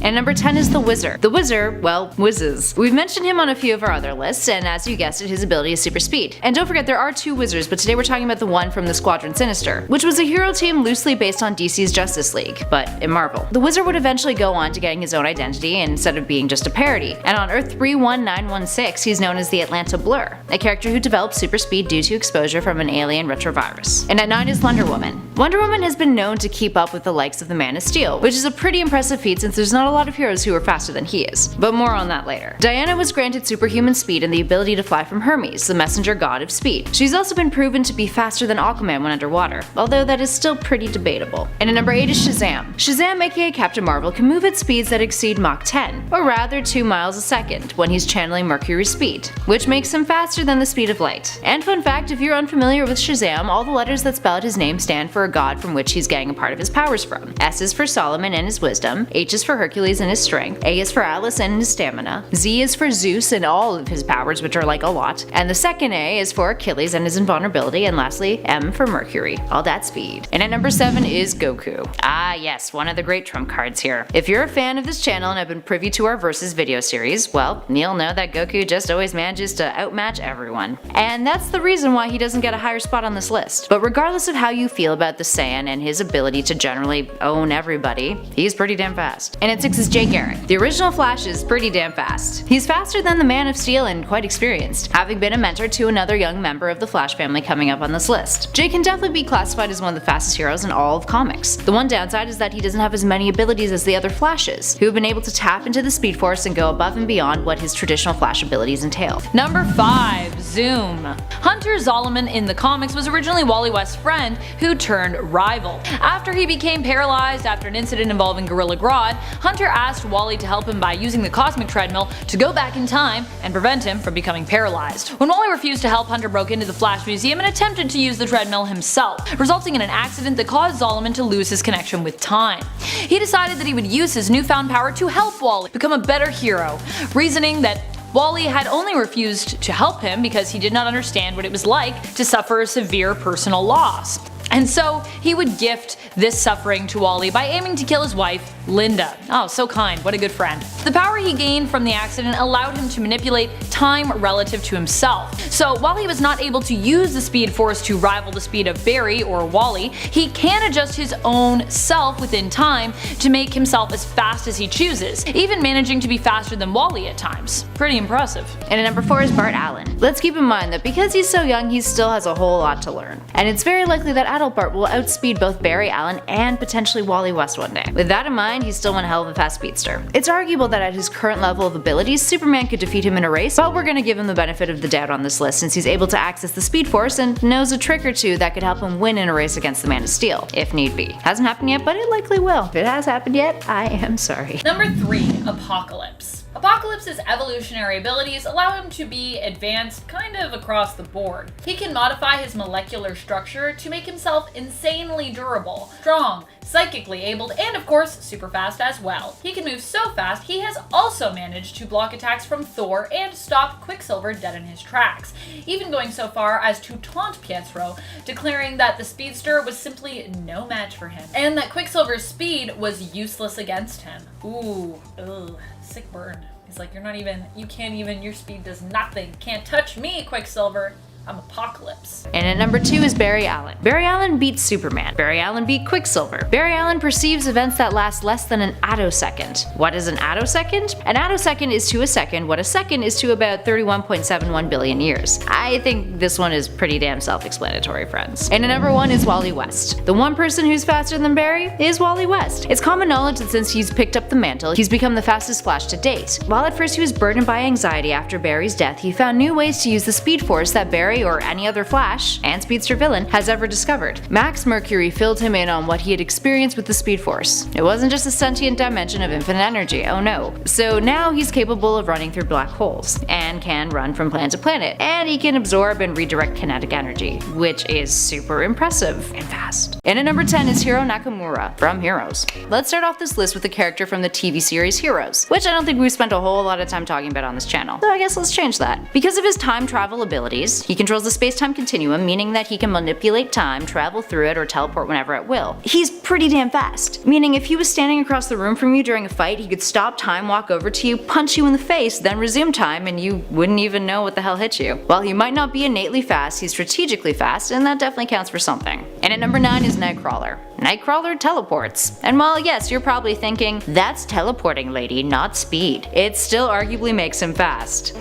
And number 10 is the Whizzer. The Whizzer, well, whizzes. We've mentioned him on a few of our other lists, and as you guessed it, his ability is super speed. And don't forget, there are two Whizzers, but today we're talking about the one from the Squadron Sinister, which was a hero team loosely based on DC's Justice League, but in Marvel. The Whizzer would eventually go on to getting his own identity instead of being just a parody, and on Earth 31916 he's known as the Atlanta Blur, a character who developed super speed due to exposure from an alien retrovirus. And at 9 is Wonder Woman. Wonder Woman has been known to keep up with the likes of the Man of Steel, which is a pretty impressive feat since there's not a lot of heroes who are faster than he is, but more on that later. Diana was granted superhuman speed and the ability to fly from Hermes, the messenger god of speed. She's also been proven to be faster than Aquaman when underwater, although that is still pretty debatable. And at number 8 is Shazam. Shazam, aka Captain Marvel, can move at speeds that exceed Mach 10, or rather 2 miles a second, when he's channeling Mercury's speed, which makes him faster than the speed of light. And fun fact, if you're unfamiliar with Shazam, all the letters that spell out his name stand for a god from which he's getting a part of his powers from. S is for Solomon and his wisdom, H is for Hercules and his strength, A is for Atlas and his stamina, Z is for Zeus and all of his powers, which are like a lot, and the second A is for Achilles and his invulnerability, and lastly M for Mercury, all that speed. And at number 7 is Goku. Ah yes, one of the great trump cards here. If you're a fan of this channel and have been privy to our Versus video series, well, you'll know that Goku just always manages to outmatch everyone. And that's the reason why he doesn't get a higher spot on this list. But regardless of how you feel about the Saiyan and his ability to generally own everybody, he's pretty damn fast. And at 6 is Jay Garrick. The original Flash is pretty damn fast. He's faster than the Man of Steel and quite experienced, having been a mentor to another young member of the Flash family coming up on this list. Jay can definitely be classified as one of the fastest heroes in all of comics. The one downside is that he doesn't have as many abilities as the other Flashes, who have been able to tap into the Speed Force and go above and beyond what his traditional Flash abilities entail. Number 5. Zoom. Hunter Zolomon in the comics was originally Wally West's friend who turned rival. After he became paralyzed after an incident involving Gorilla Grodd, Hunter asked Wally to help him by using the cosmic treadmill to go back in time and prevent him from becoming paralyzed. When Wally refused to help, Hunter broke into the Flash Museum and attempted to use the treadmill himself, resulting in an accident that caused Zolomon to lose his connection with time. He decided that he would use his newfound power to help Wally become a better hero, reasoning that Wally had only refused to help him because he did not understand what it was like to suffer a severe personal loss. And so he would gift this suffering to Wally by aiming to kill his wife, Linda. Oh, so kind, what a good friend. The power he gained from the accident allowed him to manipulate time relative to himself. So while he was not able to use the Speed Force to rival the speed of Barry or Wally, he can adjust his own self within time to make himself as fast as he chooses, even managing to be faster than Wally at times. Pretty impressive. And at number 4 is Bart Allen. Let's keep in mind that because he's so young, he still has a whole lot to learn. And it's very likely that adult Bart will outspeed both Barry Allen and potentially Wally West one day. With that in mind, he's still one hell of a fast speedster. It's arguable that at his current level of abilities, Superman could defeat him in a race, but we're gonna give him the benefit of the doubt on this list since he's able to access the Speed Force and knows a trick or two that could help him win in a race against the Man of Steel, if need be. Hasn't happened yet, but it likely will. If it has happened yet, I am sorry. Number 3. Apocalypse. Apocalypse's evolutionary abilities allow him to be advanced kind of across the board. He can modify his molecular structure to make himself insanely durable, strong, psychically abled, and of course super fast as well. He can move so fast he has also managed to block attacks from Thor and stop Quicksilver dead in his tracks, even going so far as to taunt Pietro, declaring that the Speedster was simply no match for him, and that Quicksilver's speed was useless against him. Ooh, ugh, sick burn. He's like, you can't even, your speed does nothing. Can't touch me, Quicksilver. I'm Apocalypse. And at number 2 is Barry Allen. Barry Allen beats Superman. Barry Allen beat Quicksilver. Barry Allen perceives events that last less than an attosecond. What is an attosecond? An attosecond is to a second what a second is to about 31.71 billion years. I think this one is pretty damn self-explanatory, friends. And at number 1 is Wally West. The one person who's faster than Barry is Wally West. It's common knowledge that since he's picked up the mantle, he's become the fastest Flash to date. While at first he was burdened by anxiety after Barry's death, he found new ways to use the Speed Force that Barry or any other Flash and Speedster villain has ever discovered. Max Mercury filled him in on what he had experienced with the Speed Force. It wasn't just a sentient dimension of infinite energy, oh no. So now he's capable of running through black holes, and can run from planet to planet, and he can absorb and redirect kinetic energy, which is super impressive and fast. And at number 10 is Hiro Nakamura from Heroes. Let's start off this list with a character from the TV series Heroes, which I don't think we've spent a whole lot of time talking about on this channel, so I guess let's change that. Because of his time travel abilities, he can controls the space-time continuum, meaning that he can manipulate time, travel through it, or teleport whenever at will. He's pretty damn fast, meaning if he was standing across the room from you during a fight, he could stop time, walk over to you, punch you in the face, then resume time, and you wouldn't even know what the hell hit you. While he might not be innately fast, he's strategically fast, and that definitely counts for something. And at number 9 is Nightcrawler. Nightcrawler teleports. And while yes, you're probably thinking, that's teleporting, lady, not speed, it still arguably makes him fast.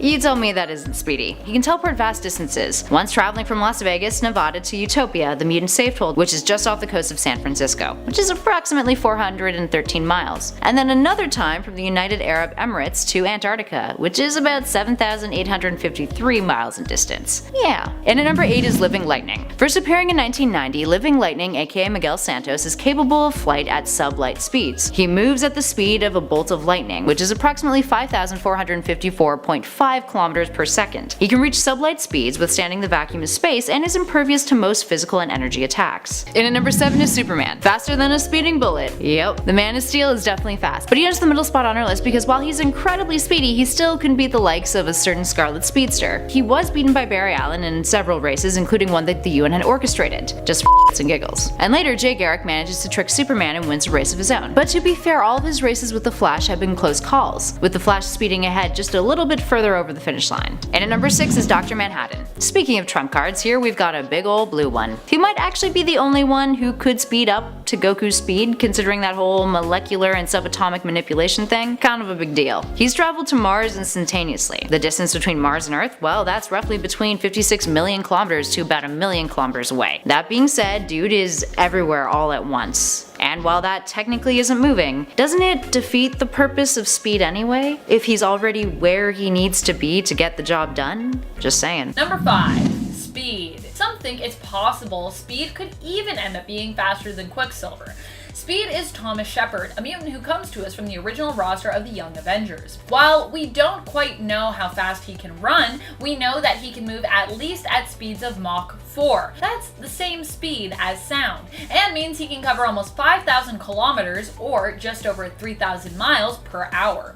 You tell me that isn't speedy. He can teleport vast distances, once traveling from Las Vegas, Nevada to Utopia, the Mutant safehold, which is just off the coast of San Francisco, which is approximately 413 miles, and then another time from the United Arab Emirates to Antarctica, which is about 7,853 miles in distance. Yeah. And at number 8 is Living Lightning. First appearing in 1990, Living Lightning, aka Miguel Santos, is capable of flight at sublight speeds. He moves at the speed of a bolt of lightning, which is approximately 5,454.5 kilometers per second. He can reach sublight speeds, withstanding the vacuum of space, and is impervious to most physical and energy attacks. And at number 7 is Superman. Faster than a speeding bullet. Yep, the Man of Steel is definitely fast, but he earns the middle spot on our list because while he's incredibly speedy, he still can beat the likes of a certain Scarlet Speedster. He was beaten by Barry Allen in several races, including one that the UN had orchestrated, just for and giggles. And later, Jay Garrick manages to trick Superman and wins a race of his own. But to be fair, all of his races with the Flash have been close calls, with the Flash speeding ahead just a little bit further over the finish line. And at number 6 is Dr. Manhattan. Speaking of trump cards, here we've got a big old blue one. He might actually be the only one who could speed up to Goku's speed, considering that whole molecular and subatomic manipulation thing, kind of a big deal. He's traveled to Mars instantaneously. The distance between Mars and Earth, well, that's roughly between 56 million kilometers to about 1 million kilometers away. That being said, dude is everywhere all at once. And while that technically isn't moving, doesn't it defeat the purpose of speed anyway? If he's already where he needs to be to get the job done? Just saying. Number 5. Speed. Some think it's possible Speed could even end up being faster than Quicksilver. Speed is Thomas Shepard, a mutant who comes to us from the original roster of the Young Avengers. While we don't quite know how fast he can run, we know that he can move at least at speeds of Mach 4. That's the same speed as sound, and means he can cover almost 5,000 kilometers, or just over 3,000 miles per hour.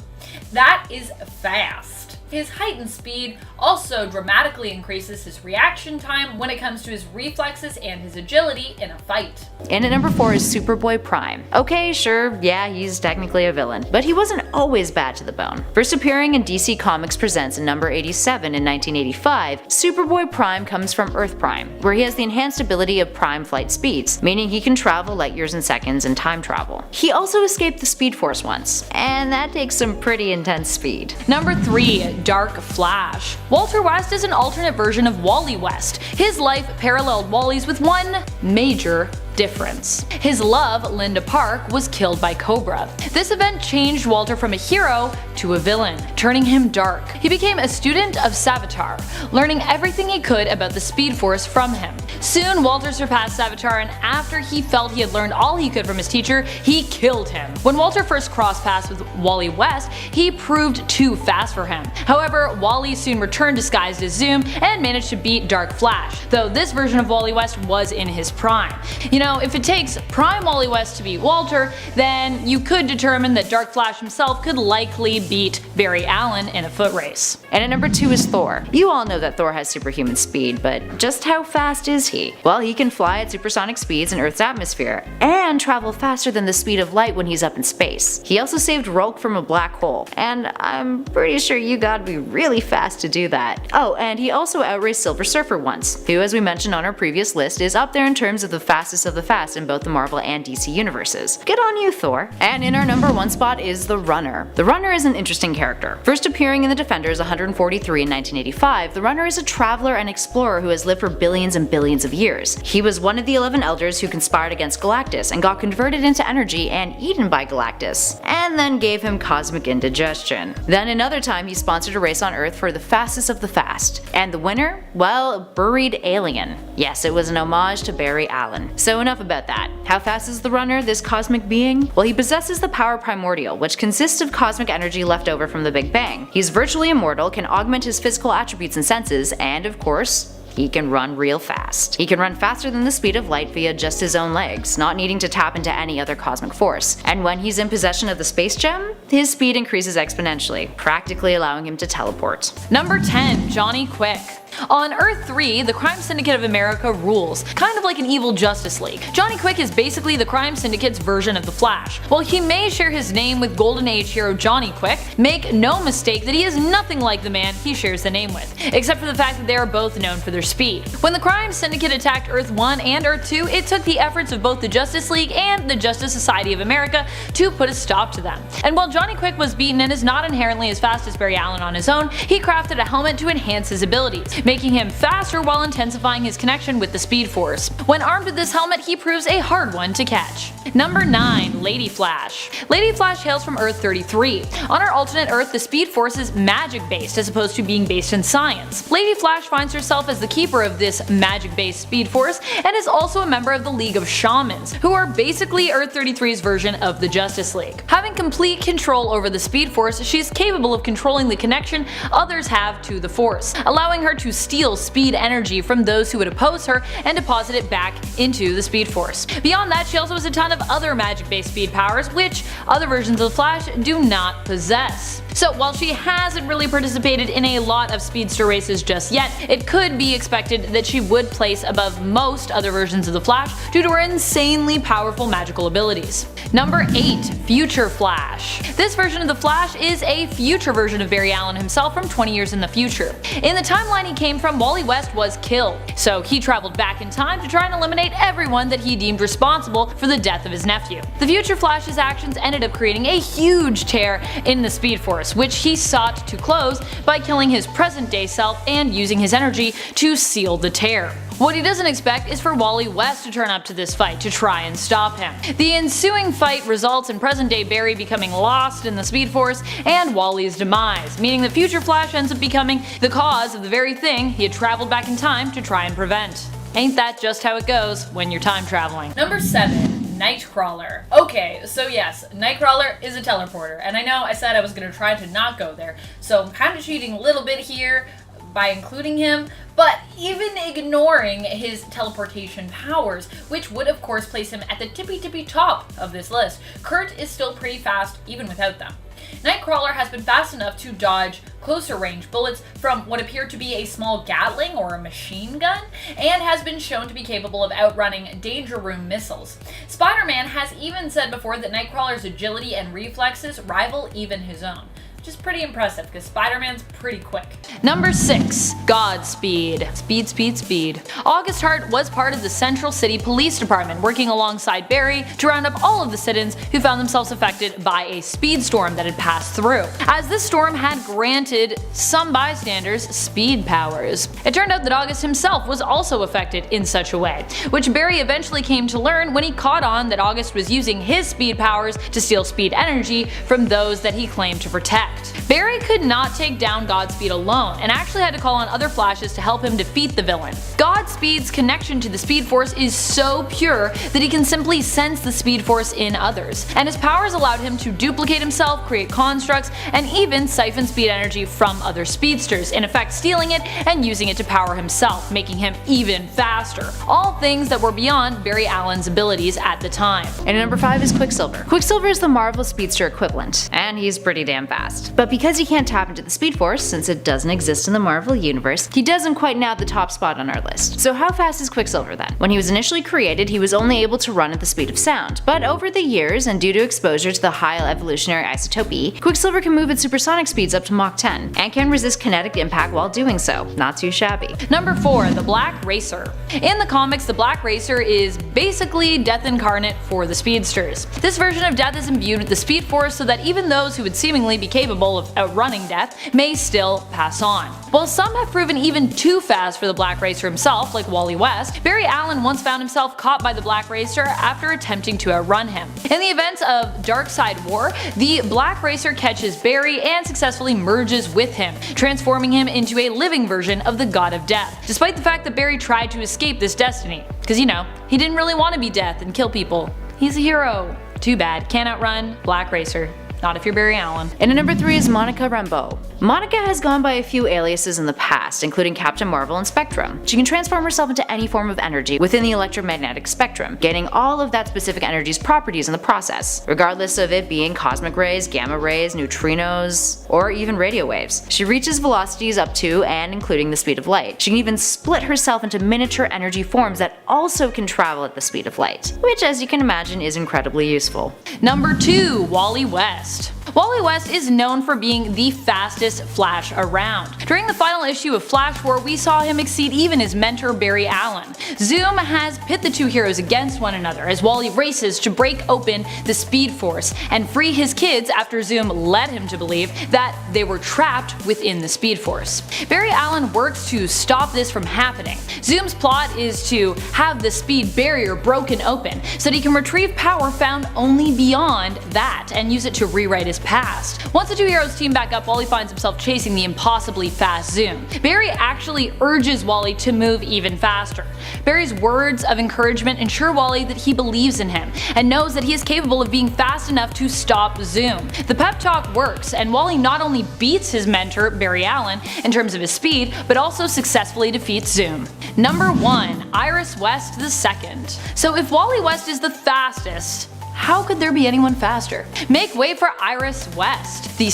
That is fast. His heightened speed also dramatically increases his reaction time when it comes to his reflexes and his agility in a fight. And at number 4 is Superboy Prime. Okay, sure, yeah, he's technically a villain, but he wasn't always bad to the bone. First appearing in DC Comics Presents in number 87 in 1985, Superboy Prime comes from Earth Prime, where he has the enhanced ability of prime flight speeds, meaning he can travel light years and seconds in time travel. He also escaped the Speed Force once, and that takes some pretty intense speed. Number 3. Dark Flash. Walter West is an alternate version of Wally West. His life paralleled Wally's with one major difference. His love, Linda Park, was killed by Cobra. This event changed Walter from a hero to a villain, turning him dark. He became a student of Savitar, learning everything he could about the Speed Force from him. Soon, Walter surpassed Savitar, and after he felt he had learned all he could from his teacher, he killed him. When Walter first crossed paths with Wally West, he proved too fast for him. However, Wally soon returned disguised as Zoom and managed to beat Dark Flash, though this version of Wally West was in his prime. If it takes Prime Wally West to beat Walter, then you could determine that Dark Flash himself could likely beat Barry Allen in a foot race. And at number 2 is Thor. You all know that Thor has superhuman speed, but just how fast is he? Well, he can fly at supersonic speeds in Earth's atmosphere, and travel faster than the speed of light when he's up in space. He also saved Rolk from a black hole, and I'm pretty sure you gotta be really fast to do that. Oh, and he also outraced Silver Surfer once, who, as we mentioned on our previous list, is up there in terms of the fastest of the fast in both the Marvel and DC universes. Good on you, Thor. And in our number 1 spot is the Runner. The Runner is an interesting character. First appearing in the Defenders 143 in 1985, the Runner is a traveler and explorer who has lived for billions and billions of years. He was one of the 11 Elders who conspired against Galactus and got converted into energy and eaten by Galactus, and then gave him cosmic indigestion. Then another time he sponsored a race on Earth for the fastest of the fast. And the winner? Well, Buried Alien. Yes, it was an homage to Barry Allen. So enough about that. How fast is the Runner, this cosmic being? Well, he possesses the power primordial, which consists of cosmic energy left over from the Big Bang. He's virtually immortal, can augment his physical attributes and senses, and of course, he can run real fast. He can run faster than the speed of light via just his own legs, not needing to tap into any other cosmic force. And when he's in possession of the space gem, his speed increases exponentially, practically allowing him to teleport. Number 10. Johnny Quick. On Earth 3, the Crime Syndicate of America rules, kind of like an evil Justice League. Johnny Quick is basically the Crime Syndicate's version of the Flash. While he may share his name with Golden Age hero Johnny Quick, make no mistake that he is nothing like the man he shares the name with, except for the fact that they are both known for their speed. When the Crime Syndicate attacked Earth 1 and Earth 2, it took the efforts of both the Justice League and the Justice Society of America to put a stop to them. And while Johnny Quick was beaten and is not inherently as fast as Barry Allen on his own, he crafted a helmet to enhance his abilities, making him faster while intensifying his connection with the Speed Force. When armed with this helmet, he proves a hard one to catch. Number 9. Lady Flash. Lady Flash hails from Earth 33. On our alternate Earth, the Speed Force is magic-based as opposed to being based in science. Lady Flash finds herself as the keeper of this magic-based Speed Force and is also a member of the League of Shamans, who are basically Earth 33's version of the Justice League. Having complete control over the Speed Force, she is capable of controlling the connection others have to the Force, allowing her to steal speed energy from those who would oppose her and deposit it back into the Speed Force. Beyond that, she also has a ton of other magic-based speed powers, which other versions of the Flash do not possess. So while she hasn't really participated in a lot of Speedster races just yet, it could be expected that she would place above most other versions of the Flash due to her insanely powerful magical abilities. Number 8. Future Flash. This version of the Flash is a future version of Barry Allen himself from 20 years in the future. In the timeline he came from, Wally West was killed, so he traveled back in time to try and eliminate everyone that he deemed responsible for the death of his nephew. The Future Flash's actions ended up creating a huge tear in the Speed Force, which he sought to close by killing his present-day self and using his energy to seal the tear. What he doesn't expect is for Wally West to turn up to this fight to try and stop him. The ensuing fight results in present-day Barry becoming lost in the Speed Force and Wally's demise, meaning that Future Flash ends up becoming the cause of the very thing he had traveled back in time to try and prevent. Ain't that just how it goes when you're time traveling? Number 7. Nightcrawler. Okay, so yes, Nightcrawler is a teleporter, and I know I said I was going to try to not go there, so I'm kind of cheating a little bit here by including him, but even ignoring his teleportation powers, which would of course place him at the tippy top of this list, Kurt is still pretty fast even without them. Nightcrawler has been fast enough to dodge closer range bullets from what appear to be a small Gatling or a machine gun, and has been shown to be capable of outrunning Danger Room missiles. Spider-Man has even said before that Nightcrawler's agility and reflexes rival even his own. Which is pretty impressive because Spider-Man's pretty quick. Number 6. Godspeed. Speed. August Hart was part of the Central City Police Department, working alongside Barry to round up all of the sit-ins who found themselves affected by a speed storm that had passed through, as this storm had granted some bystanders speed powers. It turned out that August himself was also affected in such a way, which Barry eventually came to learn when he caught on that August was using his speed powers to steal speed energy from those that he claimed to protect. Barry could not take down Godspeed alone, and actually had to call on other Flashes to help him defeat the villain. Godspeed's connection to the Speed Force is so pure that he can simply sense the Speed Force in others, and his powers allowed him to duplicate himself, create constructs, and even siphon speed energy from other speedsters, in effect stealing it and using it to power himself, making him even faster. All things that were beyond Barry Allen's abilities at the time. And number 5 is Quicksilver. Quicksilver is the Marvel Speedster equivalent, and he's pretty damn fast. But because he can't tap into the Speed Force, since it doesn't exist in the Marvel universe, he doesn't quite nab the top spot on our list. So how fast is Quicksilver then? When he was initially created, he was only able to run at the speed of sound, but over the years, and due to exposure to the high evolutionary isotope E, Quicksilver can move at supersonic speeds up to Mach 10, and can resist kinetic impact while doing so. Not too shabby. Number 4. The Black Racer. In the comics, the Black Racer is basically Death incarnate for the Speedsters. This version of Death is imbued with the Speed Force so that even those who would seemingly be capable of outrunning Death may still pass on. While some have proven even too fast for the Black Racer himself, like Wally West, Barry Allen once found himself caught by the Black Racer after attempting to outrun him. In the events of Darkseid War, the Black Racer catches Barry and successfully merges with him, transforming him into a living version of the God of Death, despite the fact that Barry tried to escape this destiny. Because you know, he didn't really want to be Death and kill people. He's a hero. Too bad, can't outrun Black Racer. Not if you're Barry Allen. And at number 3 is Monica Rambeau. Monica has gone by a few aliases in the past, including Captain Marvel and Spectrum. She can transform herself into any form of energy within the electromagnetic spectrum, gaining all of that specific energy's properties in the process, regardless of it being cosmic rays, gamma rays, neutrinos, or even radio waves. She reaches velocities up to and including the speed of light. She can even split herself into miniature energy forms that also can travel at the speed of light, which, as you can imagine, is incredibly useful. Number 2. Wally West. Wally West is known for being the fastest Flash around. During the final issue of Flash War, we saw him exceed even his mentor Barry Allen. Zoom has pit the two heroes against one another as Wally races to break open the Speed Force and free his kids after Zoom led him to believe that they were trapped within the Speed Force. Barry Allen works to stop this from happening. Zoom's plot is to have the speed barrier broken open so that he can retrieve power found only beyond that and use it to rewrite his past. Once the two heroes team back up, Wally finds himself chasing the impossibly fast Zoom. Barry actually urges Wally to move even faster. Barry's words of encouragement ensure Wally that he believes in him and knows that he is capable of being fast enough to stop Zoom. The pep talk works, and Wally not only beats his mentor Barry Allen in terms of his speed, but also successfully defeats Zoom. Number 1. Iris West II. So if Wally West is the fastest, how could there be anyone faster? Make way for Iris West II.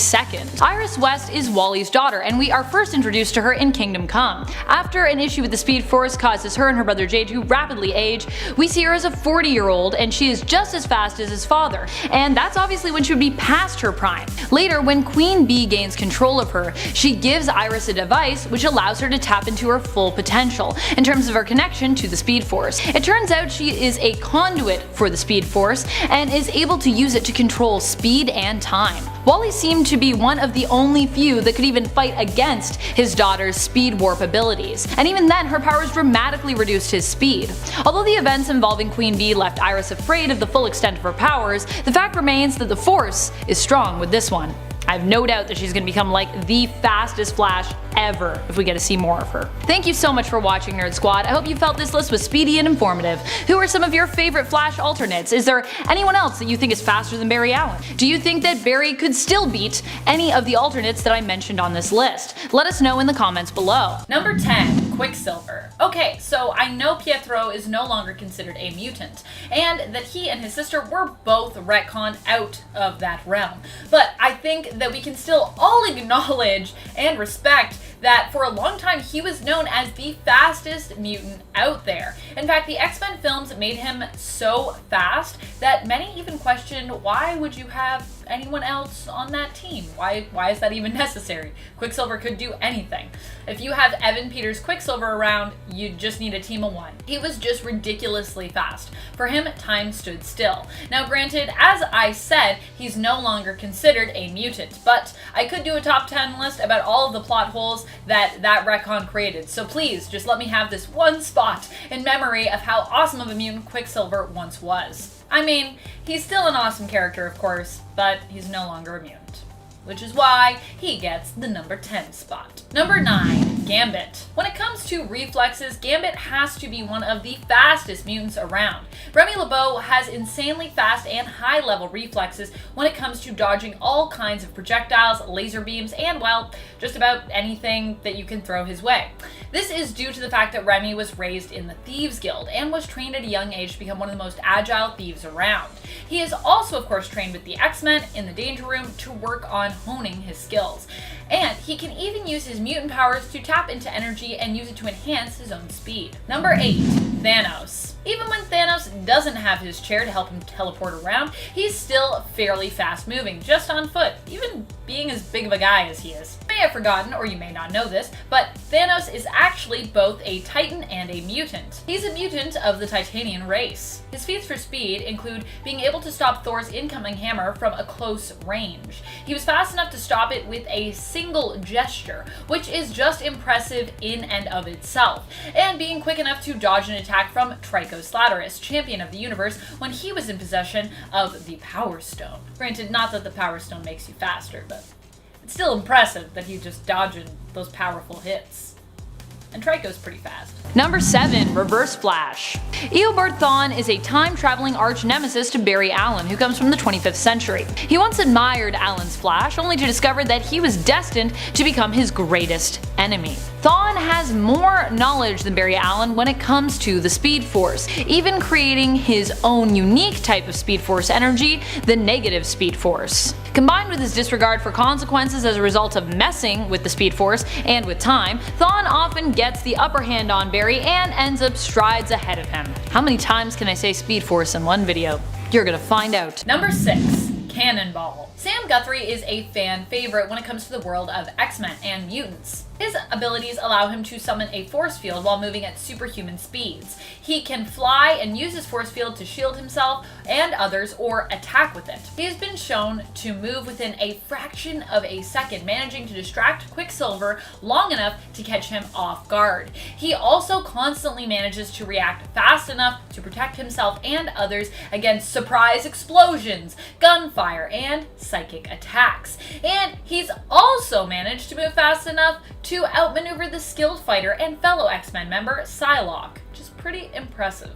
Iris West is Wally's daughter, and we are first introduced to her in Kingdom Come. After an issue with the Speed Force causes her and her brother Jay to rapidly age, we see her as a 40-year-old, and she is just as fast as his father, and that's obviously when she would be past her prime. Later, when Queen Bee gains control of her, she gives Iris a device which allows her to tap into her full potential in terms of her connection to the Speed Force. It turns out she is a conduit for the Speed Force and is able to use it to control speed and time. Wally seemed to be one of the only few that could even fight against his daughter's speed warp abilities, and even then her powers dramatically reduced his speed. Although the events involving Queen Bee left Iris afraid of the full extent of her powers, the fact remains that the Force is strong with this one. I have no doubt that she's going to become like the fastest Flash ever if we get to see more of her. Thank you so much for watching, Nerd Squad. I hope you felt this list was speedy and informative. Who are some of your favorite Flash alternates? Is there anyone else that you think is faster than Barry Allen? Do you think that Barry could still beat any of the alternates that I mentioned on this list? Let us know in the comments below. Number 10. Quicksilver. Okay, so I know Pietro is no longer considered a mutant, and that he and his sister were both retconned out of that realm, but I think that we can still all acknowledge and respect that for a long time he was known as the fastest mutant out there. In fact, the X-Men films made him so fast that many even questioned, why would you have anyone else on that team? Why is that even necessary? Quicksilver could do anything. If you have Evan Peters Quicksilver around, you just need a team of one. He was just ridiculously fast. For him, time stood still. Now granted, as I said, he's no longer considered a mutant, but I could do a top 10 list about all of the plot holes that retcon created, so please just let me have this one spot in memory of how awesome of a mutant Quicksilver once was. I mean, he's still an awesome character, of course, but he's no longer a mutant, which is why he gets the number 10 spot. Number 9. Gambit. When it comes to reflexes, Gambit has to be one of the fastest mutants around. Remy LeBeau has insanely fast and high-level reflexes when it comes to dodging all kinds of projectiles, laser beams, and, well, just about anything that you can throw his way. This is due to the fact that Remy was raised in the Thieves Guild and was trained at a young age to become one of the most agile thieves around. He is also, of course, trained with the X-Men in the Danger Room to work on honing his skills. And he can even use his mutant powers to tap into energy and use it to enhance his own speed. Number 8. Thanos. Even when Thanos doesn't have his chair to help him teleport around, he's still fairly fast moving, just on foot, even being as big of a guy as he is. You may have forgotten, or you may not know this, but Thanos is actually both a Titan and a mutant. He's a mutant of the Titanian race. His feats for speed include being able to stop Thor's incoming hammer from a close range. He was fast enough to stop it with a single gesture, which is just impressive in and of itself, and being quick enough to dodge an attack from Trico Slatteris, champion of the universe, when he was in possession of the Power Stone. Granted, not that the Power Stone makes you faster, but it's still impressive that he's just dodging those powerful hits. and Trico's pretty fast. Number 7. Reverse Flash. Eobard Thawne is a time-traveling arch-nemesis to Barry Allen, who comes from the 25th century. He once admired Allen's flash, only to discover that he was destined to become his greatest enemy. Thawne has more knowledge than Barry Allen when it comes to the Speed Force, even creating his own unique type of Speed Force energy, the Negative Speed Force. Combined with his disregard for consequences as a result of messing with the Speed Force and with time, Thawne often gets the upper hand on Barry and ends up strides ahead of him. How many times can I say Speed Force in one video? You're gonna find out. Number 6. Cannonball. Sam Guthrie is a fan favorite when it comes to the world of X-Men and mutants. His abilities allow him to summon a force field while moving at superhuman speeds. He can fly and use his force field to shield himself and others or attack with it. He has been shown to move within a fraction of a second, managing to distract Quicksilver long enough to catch him off guard. He also constantly manages to react fast enough to protect himself and others against surprise explosions, gunfire, and psychic attacks. And he's also managed to move fast enough to outmaneuver the skilled fighter and fellow X-Men member Psylocke, which is pretty impressive.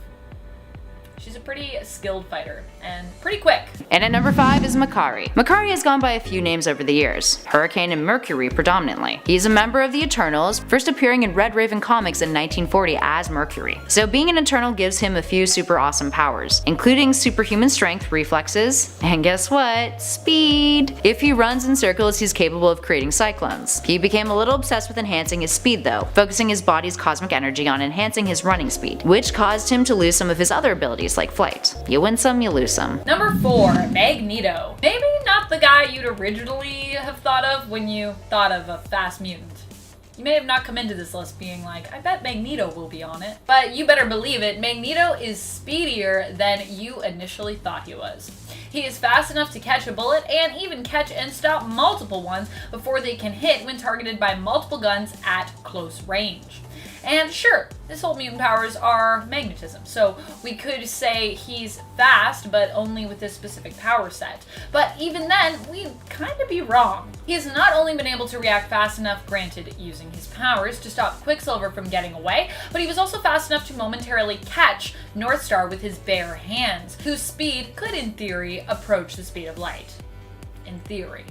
She's a pretty skilled fighter and pretty quick. And at number 5 is Makari. Makari has gone by a few names over the years, Hurricane and Mercury predominantly. He's a member of the Eternals, first appearing in Red Raven comics in 1940 as Mercury. So being an Eternal gives him a few super awesome powers, including superhuman strength, reflexes, and guess what? Speed! If he runs in circles, he's capable of creating cyclones. He became a little obsessed with enhancing his speed though, focusing his body's cosmic energy on enhancing his running speed, which caused him to lose some of his other abilities like flight. You win some, you lose some. Number 4, Magneto. Maybe not the guy you'd originally have thought of when you thought of a fast mutant. You may have not come into this list being like, I bet Magneto will be on it. But you better believe it, Magneto is speedier than you initially thought he was. He is fast enough to catch a bullet and even catch and stop multiple ones before they can hit when targeted by multiple guns at close range. And sure, his whole mutant powers are magnetism, so we could say he's fast, but only with this specific power set. But even then, we'd kind of be wrong. He's not only been able to react fast enough, granted using his powers, to stop Quicksilver from getting away, but he was also fast enough to momentarily catch Northstar with his bare hands, whose speed could in theory approach the speed of light. In theory.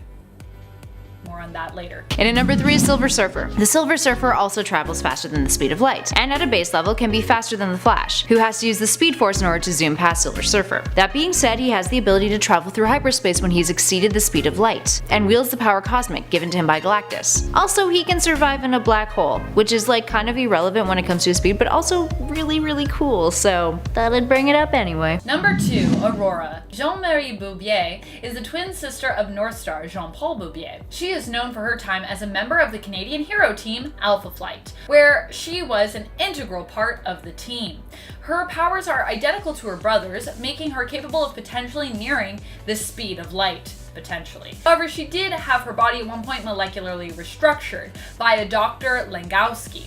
More on that later. And at number 3 is Silver Surfer. The Silver Surfer also travels faster than the speed of light, and at a base level can be faster than the Flash, who has to use the Speed Force in order to zoom past Silver Surfer. That being said, he has the ability to travel through hyperspace when he's exceeded the speed of light, and wields the power Cosmic given to him by Galactus. Also, he can survive in a black hole, which is like kind of irrelevant when it comes to his speed, but also really cool, so thought I'd bring it up anyway. Number 2, Aurora. Jean-Marie Boubier is the twin sister of Northstar, Jean-Paul Boubier. She is known for her time as a member of the Canadian hero team Alpha Flight, where she was an integral part of the team. Her powers are identical to her brother's, making her capable of potentially nearing the speed of light. Potentially. However, she did have her body at one point molecularly restructured by a Dr. Langowski,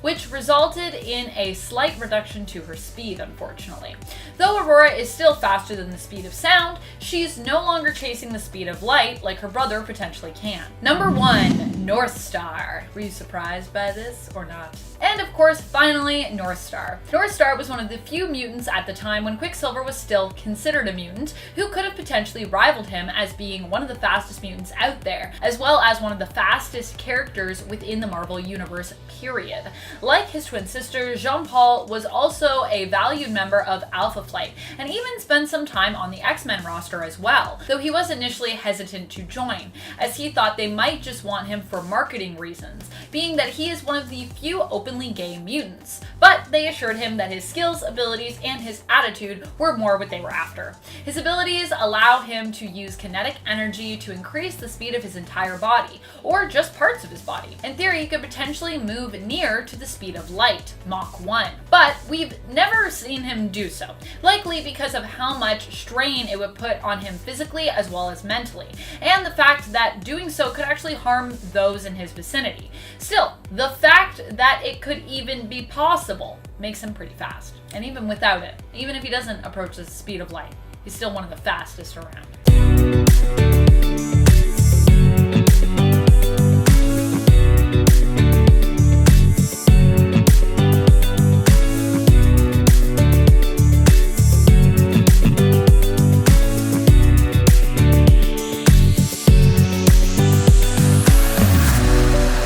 which resulted in a slight reduction to her speed, unfortunately. Though Aurora is still faster than the speed of sound, she's no longer chasing the speed of light like her brother potentially can. Number 1, Northstar. Were you surprised by this or not? And of course, finally, Northstar. Northstar was one of the few mutants at the time when Quicksilver was still considered a mutant, who could have potentially rivaled him as being one of the fastest mutants out there, as well as one of the fastest characters within the Marvel Universe, period. Like his twin sister, Jean-Paul was also a valued member of Alpha Flight, and even spent some time on the X-Men roster as well, though he was initially hesitant to join, as he thought they might just want him for marketing reasons, being that he is one of the few openly gay mutants. But they assured him that his skills, abilities, and his attitude were more what they were after. His abilities allow him to use kinetic energy to increase the speed of his entire body, or just parts of his body. In theory, he could potentially move near to the speed of light, Mach 1, but we've never seen him do so, likely because of how much strain it would put on him physically as well as mentally, and the fact that doing so could actually harm those in his vicinity. Still, the fact that it could even be possible makes him pretty fast, and even without it, even if he doesn't approach the speed of light, he's still one of the fastest around.